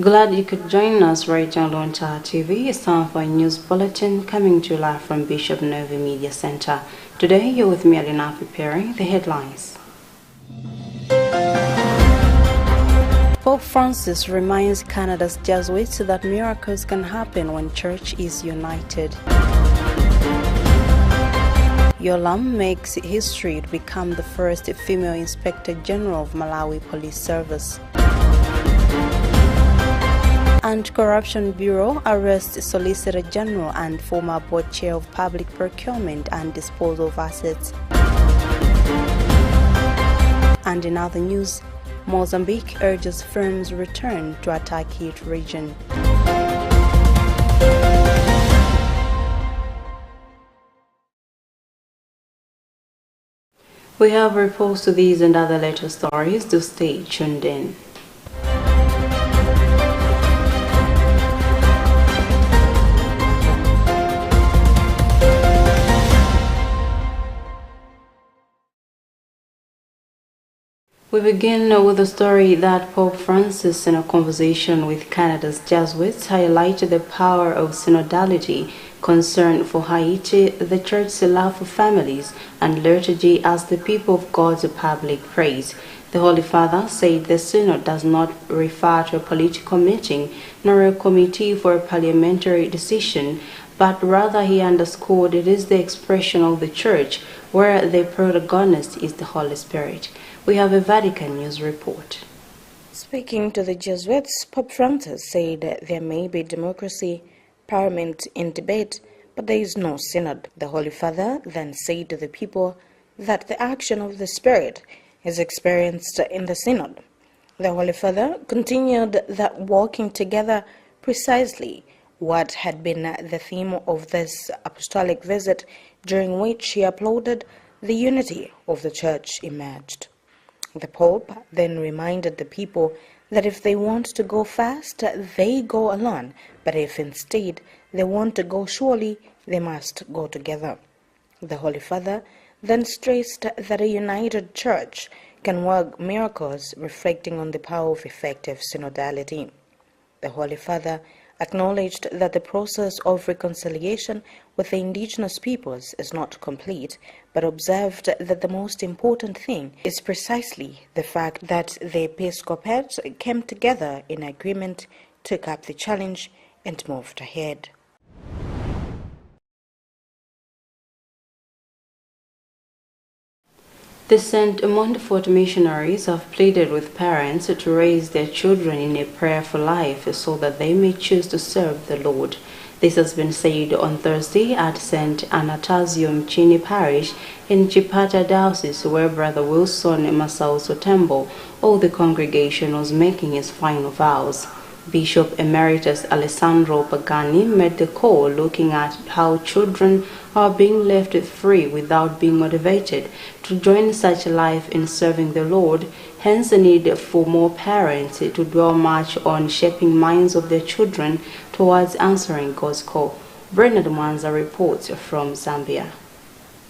Glad you could join us right on Luntha TV. It's time for a news bulletin coming to you live from Bishop Novi Media Center. Today, you're with me, Alina, preparing the headlines. Pope Francis reminds Canada's Jesuits that miracles can happen when church is united. Yolam makes history to become the first female Inspector General of Malawi Police Service. Anti-Corruption Bureau arrests Solicitor General and former board chair of Public Procurement and Disposal of Assets. And in other news, Mozambique urges firms return to attack-hit region. We have reports to these and other latest stories. Do stay tuned in. We begin with a story that Pope Francis, in a conversation with Canada's Jesuits, highlighted the power of synodality, concern for Haiti, the Church's love for families, and liturgy as the people of God's public praise. The Holy Father said the Synod does not refer to a political meeting nor a committee for a parliamentary decision, but rather he underscored it is the expression of the Church where the protagonist is the Holy Spirit. We have a Vatican News report. Speaking to the Jesuits, Pope Francis said that there may be democracy, parliament in debate, but there is no synod. The Holy Father then said to the people that the action of the Spirit is experienced in the synod. The Holy Father continued that walking together precisely what had been the theme of this apostolic visit, during which he applauded the unity of the Church emerged. The Pope then reminded the people that if they want to go fast, they go alone, but if instead they want to go surely, they must go together. The Holy Father then stressed that a united Church can work miracles, reflecting on the power of effective synodality. The Holy Father acknowledged that the process of reconciliation with the indigenous peoples is not complete, but observed that the most important thing is precisely the fact that the episcopate came together in agreement, took up the challenge, and moved ahead. The St. Montfort missionaries have pleaded with parents to raise their children in a prayerful life so that they may choose to serve the Lord. This has been said on Thursday at St. Anastasio Mchini Parish in Chipata Diocese, where Brother Wilson Masao Sotembo of the congregation was making his final vows. Bishop Emeritus Alessandro Pagani made the call looking at how children are being left free without being motivated to join such a life in serving the Lord, hence the need for more parents to dwell much on shaping minds of their children towards answering God's call. Bernard Mwanza reports from Zambia.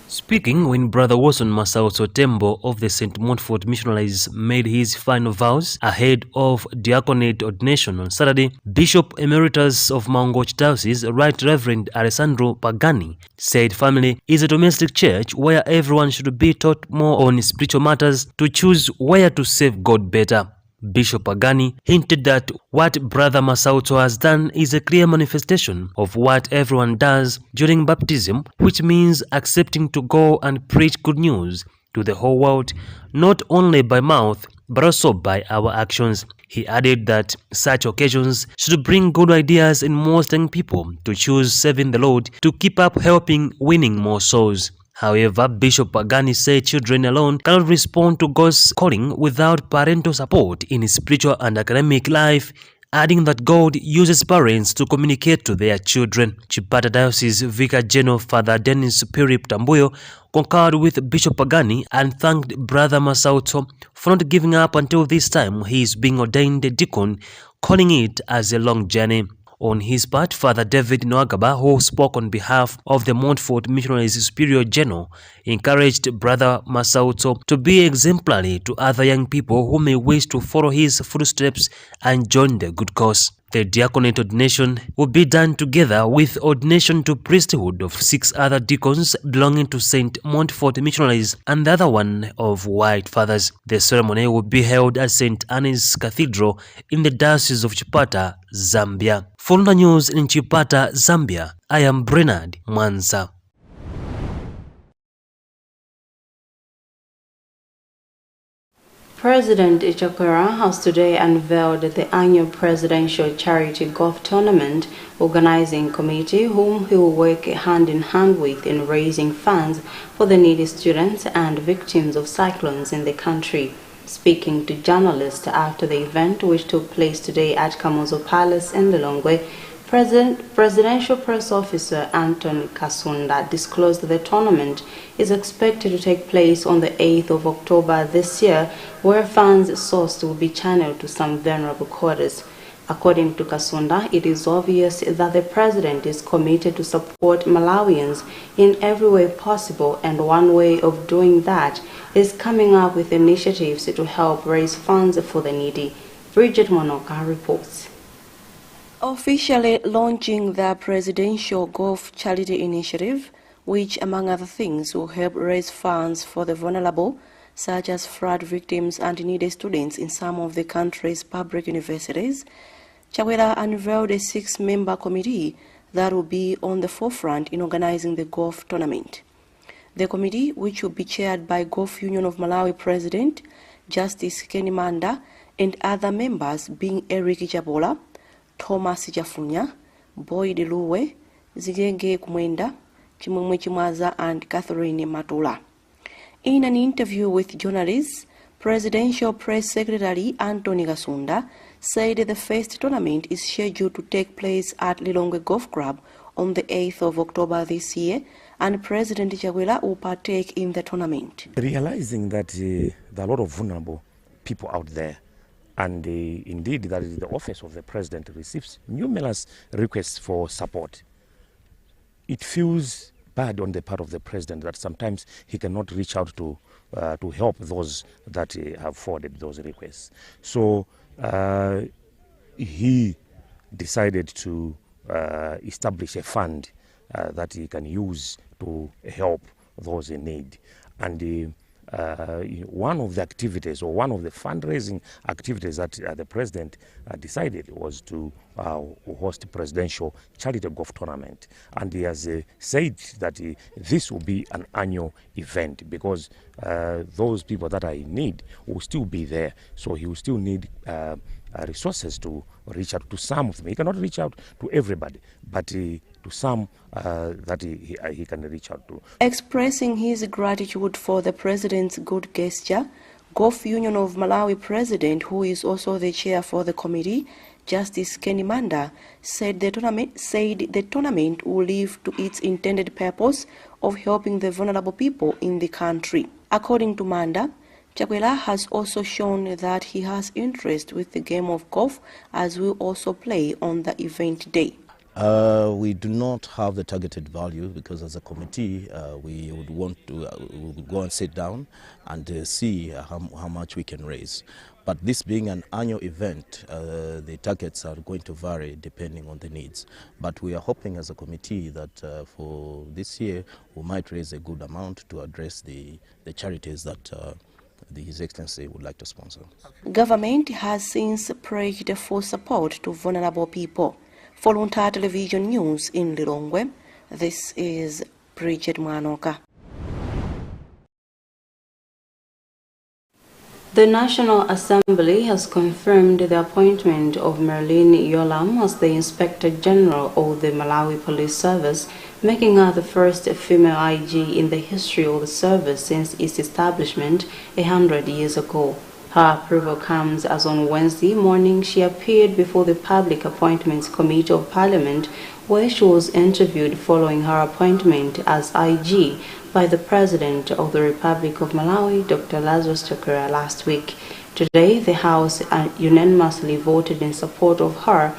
Speaking when Brother Wilson Masao Sotembo of the St. Montfort Missionaries made his final vows ahead of diaconate ordination on Saturday, Bishop Emeritus of Mangoch Diocese, Right Reverend Alessandro Pagani, said family is a domestic church where everyone should be taught more on spiritual matters to choose where to serve God better. Bishop Pagani hinted that what Brother Masauto has done is a clear manifestation of what everyone does during baptism, which means accepting to go and preach good news to the whole world, not only by mouth, but also by our actions. He added that such occasions should bring good ideas in most young people to choose serving the Lord, to keep up helping winning more souls. However, Bishop Pagani said children alone cannot respond to God's calling without parental support in spiritual and academic life, adding that God uses parents to communicate to their children. Chipata Diocese Vicar General Father Dennis Pirip Tambuyo concurred with Bishop Pagani and thanked Brother Masauto for not giving up until this time he is being ordained a deacon, calling it as a long journey. On his part, Father David Nwagaba, who spoke on behalf of the Montfort Missionaries Superior General, encouraged Brother Masauto to be exemplary to other young people who may wish to follow his footsteps and join the good cause. The diaconate ordination will be done together with ordination to priesthood of 6 other deacons belonging to St. Montfort Missionaries and the other one of White Fathers. The ceremony will be held at St. Anne's Cathedral in the Diocese of Chipata, Zambia. For Luntha News in Chipata, Zambia, I am Bernard Mwanza. President Ichakwera has today unveiled the annual Presidential Charity Golf Tournament Organizing Committee, whom he will work hand in hand with in raising funds for the needy students and victims of cyclones in the country. Speaking to journalists after the event, which took place today at Kamuzu Palace in Lilongwe, Presidential Press Officer Anthony Kasunda disclosed that the tournament is expected to take place on the 8th of October this year, where funds sourced will be channeled to some vulnerable quarters. According to Kasunda, it is obvious that the President is committed to support Malawians in every way possible, and one way of doing that is coming up with initiatives to help raise funds for the needy. Bridget Monoka reports. Officially launching the Presidential Golf Charity Initiative, which among other things will help raise funds for the vulnerable, such as flood victims and needy students in some of the country's public universities, Chakwera unveiled a 6-member committee that will be on the forefront in organizing the golf tournament. The committee, which will be chaired by Golf Union of Malawi President Justice Kenny Manda and other members being Eric Jabola, Thomas Jafunya, Boyd Luwe, Zigenge Kumwenda, Chimwemwe Chimwaza and Catherine Matula. In an interview with journalists, Presidential Press Secretary Anthony Kasunda said the first tournament is scheduled to take place at Lilongwe Golf Club on the 8th of October this year, and President Chakwera will partake in the tournament. Realizing that there are a lot of vulnerable people out there, and indeed that the office of the President receives numerous requests for support, it feels bad on the part of the President that sometimes he cannot reach out to help those that have forwarded those requests. So he decided to establish a fund that he can use to help those in need. And one of the activities, or one of the fundraising activities that the President decided was to host a presidential charity golf tournament. And he has said that this will be an annual event because those people that are in need will still be there. So he will still need resources to reach out to some of them. He cannot reach out to everybody, but to some that he can reach out to. Expressing his gratitude for the President's good gesture, Golf Union of Malawi President, who is also the chair for the committee, Justice Kenny Manda, said the tournament will live to its intended purpose of helping the vulnerable people in the country. According to Manda, Chakwera has also shown that he has interest with the game of golf, as will also play on the event day. We do not have the targeted value because as a committee we would want to go and sit down and see how much we can raise. But this being an annual event, the targets are going to vary depending on the needs. But we are hoping as a committee that for this year we might raise a good amount to address the charities that His Excellency would like to sponsor. Government has since pledged for support to vulnerable people. For Luntha Television News in Lilongwe, this is Bridget Mwanoka. The National Assembly has confirmed the appointment of Merlin Yolam as the Inspector General of the Malawi Police Service, making her the first female IG in the history of the service since its establishment 100 years ago. Her approval comes as on Wednesday morning she appeared before the Public Appointments Committee of Parliament, where she was interviewed following her appointment as IG by the President of the Republic of Malawi, Dr. Lazarus Chakwera, last week. Today, the House unanimously voted in support of her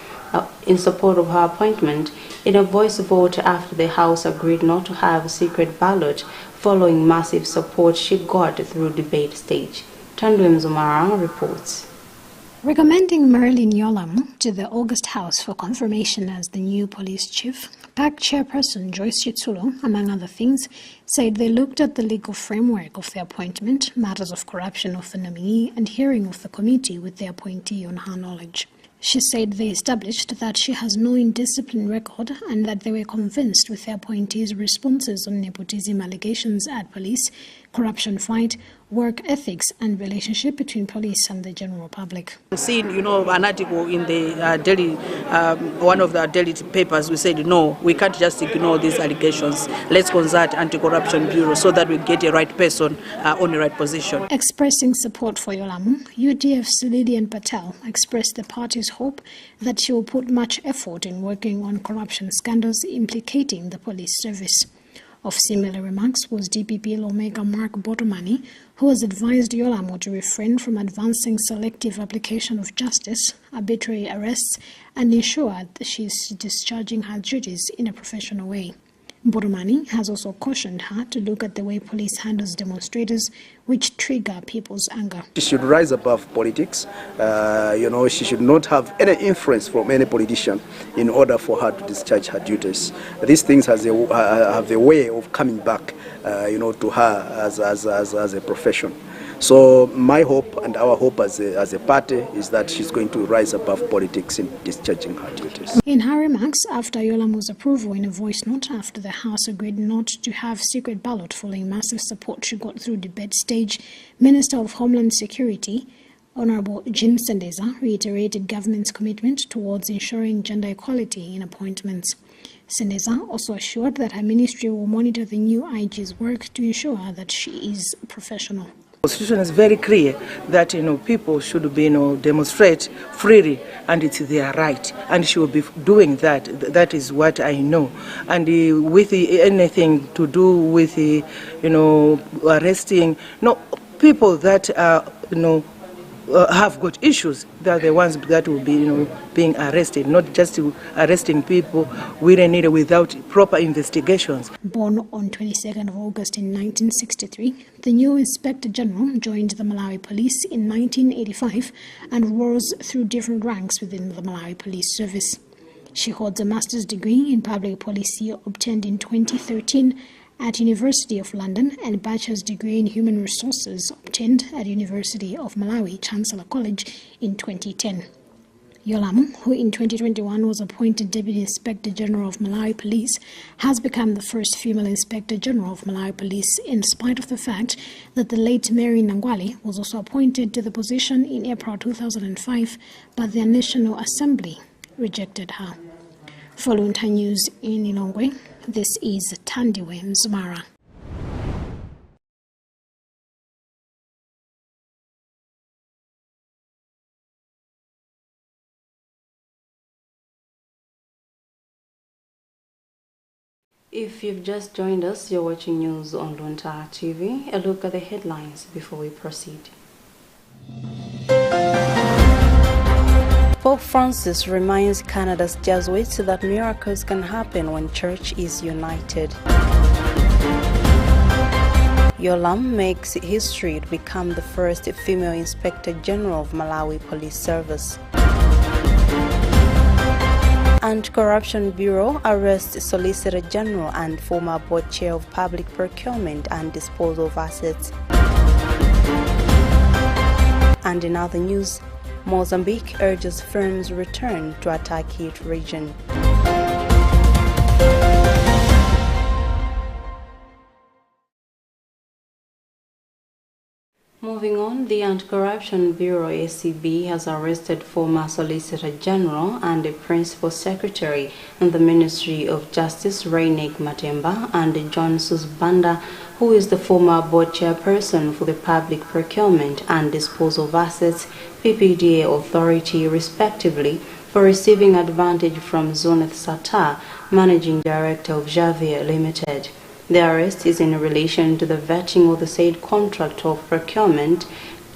in support of her appointment in a voice vote after the House agreed not to have a secret ballot following massive support she got through debate stage. Tandwem Zumara reports. Recommending Marilyn Yolam to the August House for confirmation as the new police chief, PAC chairperson Joyce Chitsulo, among other things, said they looked at the legal framework of the appointment, matters of corruption of the nominee, and hearing of the committee with the appointee on her knowledge. She said they established that she has no indiscipline record and that they were convinced with the appointee's responses on nepotism allegations at police, corruption fight, work ethics, and relationship between police and the general public. Seen, an article in the daily, one of the daily papers, we said, no, we can't just ignore these allegations. Let's consult Anti-Corruption Bureau so that we get a right person on the right position. Expressing support for Yolamu, UDF's Lillian Patel expressed the party's hope that she will put much effort in working on corruption scandals implicating the police service. Of similar remarks was DPP lawmaker Mark Botomani, who has advised Yolamu to refrain from advancing selective application of justice, arbitrary arrests, and ensure that she is discharging her duties in a professional way. Botomani has also cautioned her to look at the way police handles demonstrators, which trigger people's anger. She should rise above politics. She should not have any influence from any politician in order for her to discharge her duties. These things have a way of coming back, to her as a profession. So my hope and our hope as a party is that she's going to rise above politics in discharging her duties. In her remarks after Yolamu's approval in a voice note after the House agreed not to have secret ballot following massive support she got through debate stage, Minister of Homeland Security Honorable Jim Sendeza reiterated government's commitment towards ensuring gender equality in appointments. Sendeza also assured that her ministry will monitor the new IG's work to ensure that she is professional. The Constitution is very clear that people should be demonstrate freely, and it's their right, and she will be doing that. That is what I know. And with anything to do with arresting people that have got issues, they're the ones that will be being arrested, not just arresting people willy-nilly without proper investigations. Born on 22nd of August in 1963, the new Inspector General joined the Malawi Police in 1985 and rose through different ranks within the Malawi Police Service. She holds a master's degree in public policy obtained in 2013 at University of London and a bachelor's degree in human resources obtained at University of Malawi Chancellor College in 2010. Yolamu, who in 2021 was appointed Deputy Inspector General of Malawi Police, has become the first female Inspector General of Malawi Police in spite of the fact that the late Mary Nangwali was also appointed to the position in April 2005, but the National Assembly rejected her. For Luntha News in Lilongwe, this is Tandwem Zumara. If you've just joined us, you're watching news on Luntha TV. A look at the headlines before we proceed. Pope Francis reminds Canada's Jesuits that miracles can happen when church is united. Yolam makes history to become the first female Inspector General of Malawi Police Service. Anti-Corruption Bureau arrests Solicitor General and former Board Chair of Public Procurement and Disposal of Assets. And in other news, Mozambique urges firms return to attack-hit region. Moving on, the Anti-Corruption Bureau ACB has arrested former Solicitor General and the Principal Secretary in the Ministry of Justice Reinek Matemba and John Susbanda, who is the former board chairperson for the Public Procurement and Disposal of Assets PPDA Authority, respectively, for receiving advantage from Zoneth Sata, Managing Director of Javier Limited. The arrest is in relation to the vetting of the said contract of procurement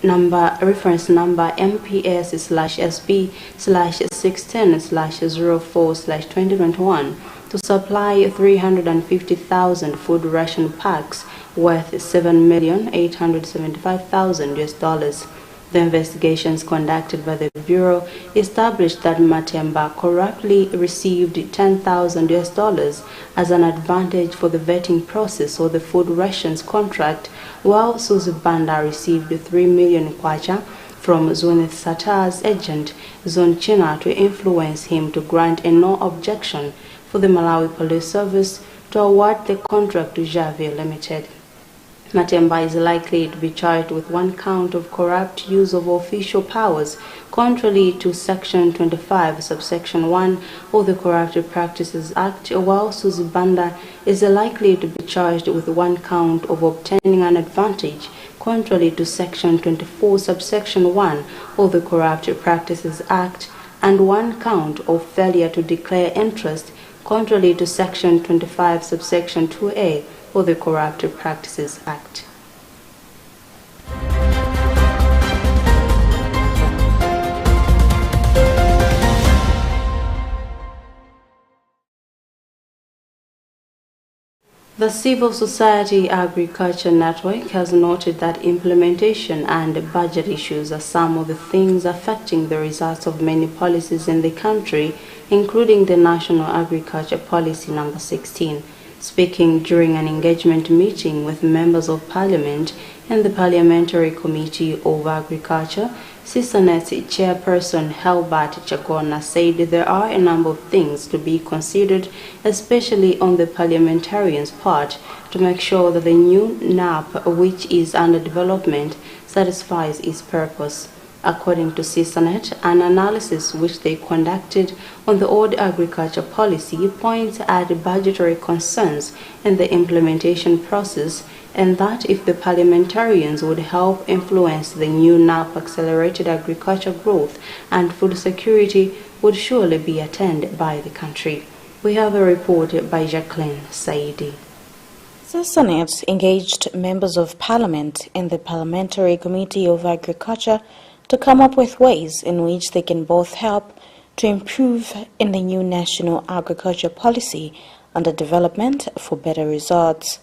reference number MPS/SP/610/04/2021 to supply 350,000 food ration packs worth $7,875,000. The investigations conducted by the Bureau established that Matemba corruptly received $10,000 as an advantage for the vetting process or the food rations contract, while Suzy Banda received 3 million kwacha from Zunith Satar's agent, Zone China, to influence him to grant a no objection for the Malawi Police Service to award the contract to Javier Limited. Matemba is likely to be charged with 1 count of corrupt use of official powers, contrary to Section 25, subsection 1 of the Corrupted Practices Act, while Suzy Banda is likely to be charged with 1 count of obtaining an advantage, contrary to Section 24, subsection 1 of the Corrupted Practices Act, and 1 count of failure to declare interest, contrary to Section 25, subsection 2A of the Corrupted Practices Act. The Civil Society Agriculture Network has noted that implementation and budget issues are some of the things affecting the results of many policies in the country, including the National Agriculture Policy Number 16. Speaking during an engagement meeting with members of Parliament and the Parliamentary Committee of Agriculture, CISANET's chairperson Helbert Chagona said there are a number of things to be considered, especially on the parliamentarians' part, to make sure that the new NAP, which is under development, satisfies its purpose. According to CISANET, an analysis which they conducted on the old agriculture policy points at budgetary concerns in the implementation process, and that if the parliamentarians would help influence the new NAP, accelerated agriculture growth and food security would surely be attained by the country. We have a report by Jacqueline Saidi. CISANET engaged members of Parliament in the Parliamentary Committee of Agriculture to come up with ways in which they can both help to improve in the new National Agriculture Policy under development for better results.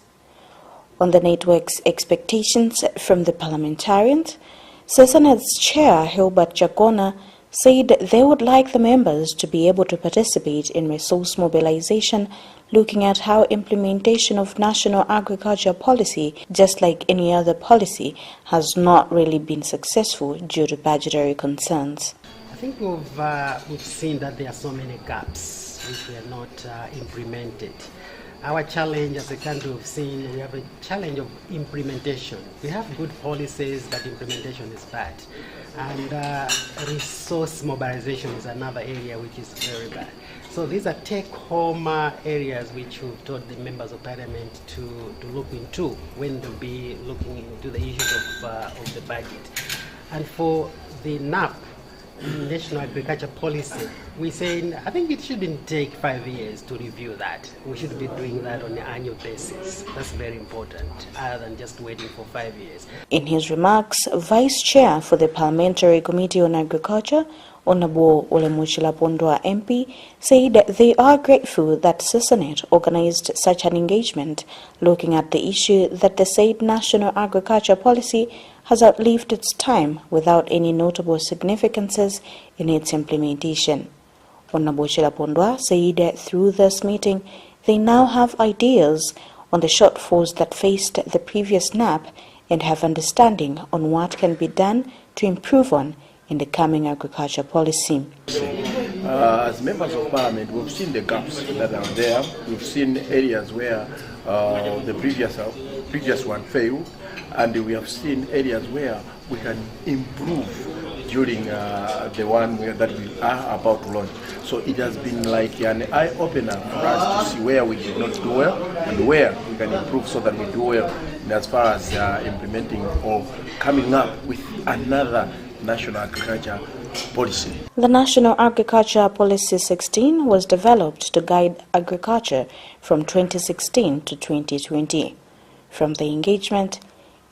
On the network's expectations from the parliamentarians, CISANET's chair, Hilbert Chagona, said they would like the members to be able to participate in resource mobilization, looking at how implementation of national agriculture policy, just like any other policy, has not really been successful due to budgetary concerns. I think we've seen that there are so many gaps which were not implemented. Our challenge as a country, we've seen we have a challenge of implementation. We have good policies, but implementation is bad. And resource mobilization is another area which is very bad. So these are take-home areas which we've told the members of Parliament to look into when they'll be looking into the issues of the budget. And for the NAP, National Agriculture Policy, we're saying I think it shouldn't take 5 years to review that. We should be doing that on an annual basis. That's very important, other than just waiting for 5 years. In his remarks, Vice Chair for the Parliamentary Committee on Agriculture, Honorable Olemuchila Pondwa MP, said they are grateful that CISANET organized such an engagement, looking at the issue that the said National Agriculture Policy has outlived its time without any notable significances in its implementation. Honorable Pondwa said that through this meeting, they now have ideas on the shortfalls that faced the previous NAP and have understanding on what can be done to improve on in the coming agriculture policy. As members of Parliament, we've seen the gaps that are there. We've seen areas where the previous one failed, and we have seen areas where we can improve during the one that we are about to launch. So it has been like an eye-opener for us to see where we did not do well and where we can improve so that we do well as far as implementing or coming up with another National Agriculture Policy. The National Agriculture Policy 16 was developed to guide agriculture from 2016 to 2020. From the engagement,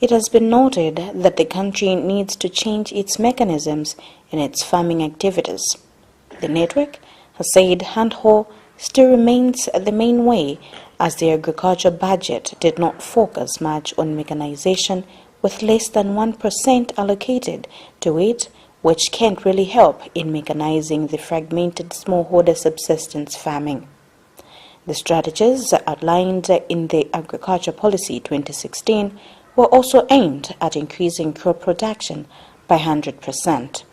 It has been noted that the country needs to change its mechanisms in its farming activities. The network has said handhold still remains the main way, as the agriculture budget did not focus much on mechanization, with less than 1% allocated to it, which can't really help in mechanizing the fragmented smallholder subsistence farming. The strategies outlined in the Agriculture Policy 2016 were also aimed at increasing crop production by 100%.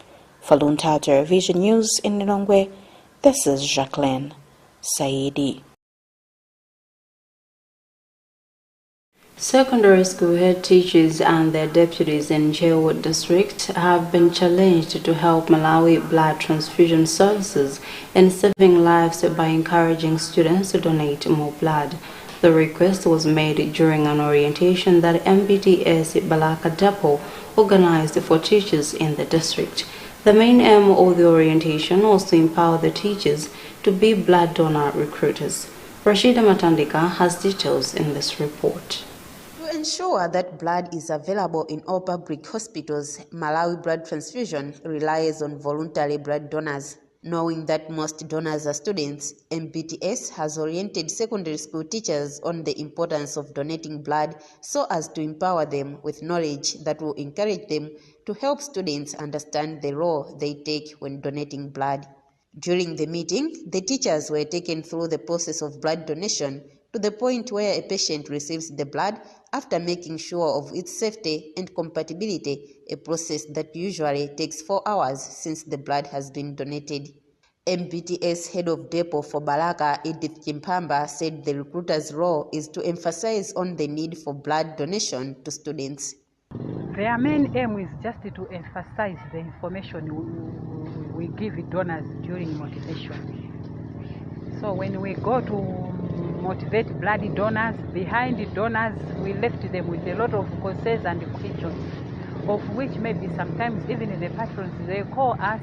For Luntha Television News in Lilongwe, this is Jacqueline Saidi. Secondary school head teachers and their deputies in Jewood district have been challenged to help Malawi blood transfusion services in saving lives by encouraging students to donate more blood. The request was made during an orientation that MBTS Balaka Depot organized for teachers in the district. The main aim of the orientation was to empower the teachers to be blood donor recruiters. Rashida Matandika has details in this report. To ensure that blood is available in all public hospitals, Malawi blood transfusion relies on voluntary blood donors. Knowing that most donors are students, MBTS has oriented secondary school teachers on the importance of donating blood so as to empower them with knowledge that will encourage them to help students understand the role they take when donating blood. During the meeting, the teachers were taken through the process of blood donation to the point where a patient receives the blood after making sure of its safety and compatibility, a process that usually takes 4 hours since the blood has been donated. MBTS head of depot for Balaka, Edith Chimpamba, said the recruiter's role is to emphasize on the need for blood donation to students. Their main aim is just to emphasize the information we give donors during motivation. So when we go to motivate blood donors, behind the donors, we left them with a lot of concerns and questions, of which maybe sometimes even the patrons, they call us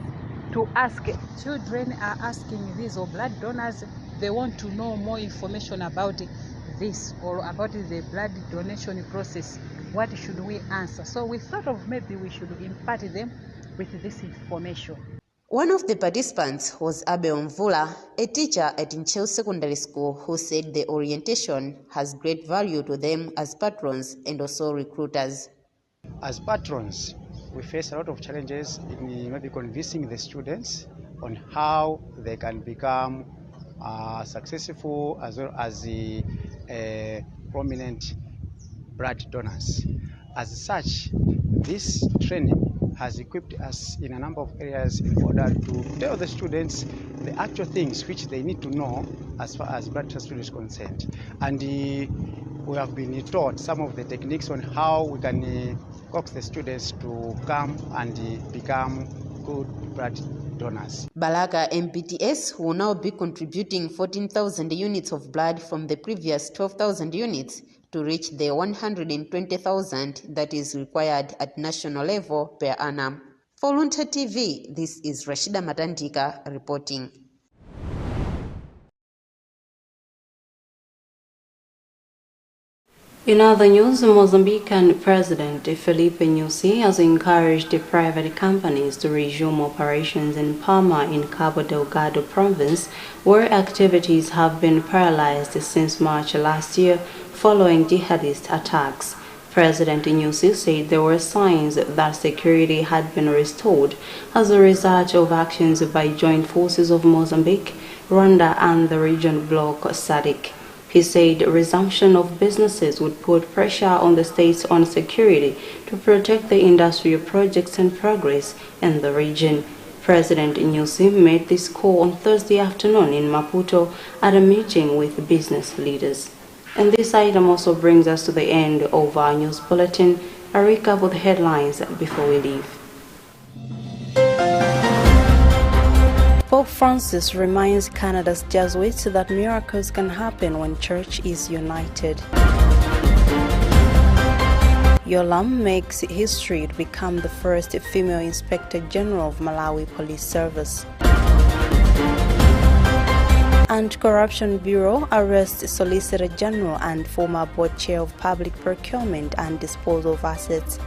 to ask. Children are asking these or blood donors, they want to know more information about this or about the blood donation process. What should we answer? So we thought of maybe we should impart them with this information. One of the participants was Abe Mvula, a teacher at Nchel Secondary School, who said the orientation has great value to them as patrons and also recruiters. As patrons, we face a lot of challenges in maybe convincing the students on how they can become successful as well as prominent blood donors. As such, this training has equipped us in a number of areas in order to tell the students the actual things which they need to know as far as blood transfusion is concerned. And we have been taught some of the techniques on how we can coax the students to come and become good blood donors. Balaka MBTS will now be contributing 14,000 units of blood from the previous 12,000 units to reach the 120,000 that is required at national level per annum. For Luntha TV, this is Rashida Matandika reporting. In other news, Mozambican President Felipe Nyusi has encouraged the private companies to resume operations in Palma in Cabo Delgado province, where activities have been paralyzed since March last year following jihadist attacks. President Nyusi said there were signs that security had been restored as a result of actions by joint forces of Mozambique, Rwanda and the region bloc SADC. He said resumption of businesses would put pressure on the state's own security to protect the industrial projects and progress in the region. President Nyusi made this call on Thursday afternoon in Maputo at a meeting with business leaders. And this item also brings us to the end of our news bulletin. A recap of the headlines before we leave. Pope Francis reminds Canada's Jesuits that miracles can happen when church is united. Yolam makes history to become the first female Inspector General of Malawi Police Service. Anti-Corruption Bureau arrests Solicitor General and former board chair of Public Procurement and Disposal of Assets.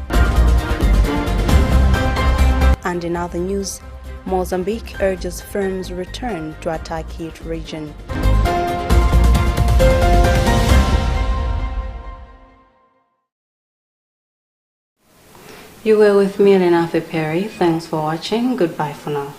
And in other news, Mozambique urges firms return to attack-hit region. You were with me, Luntha Perry. Thanks for watching. Goodbye for now.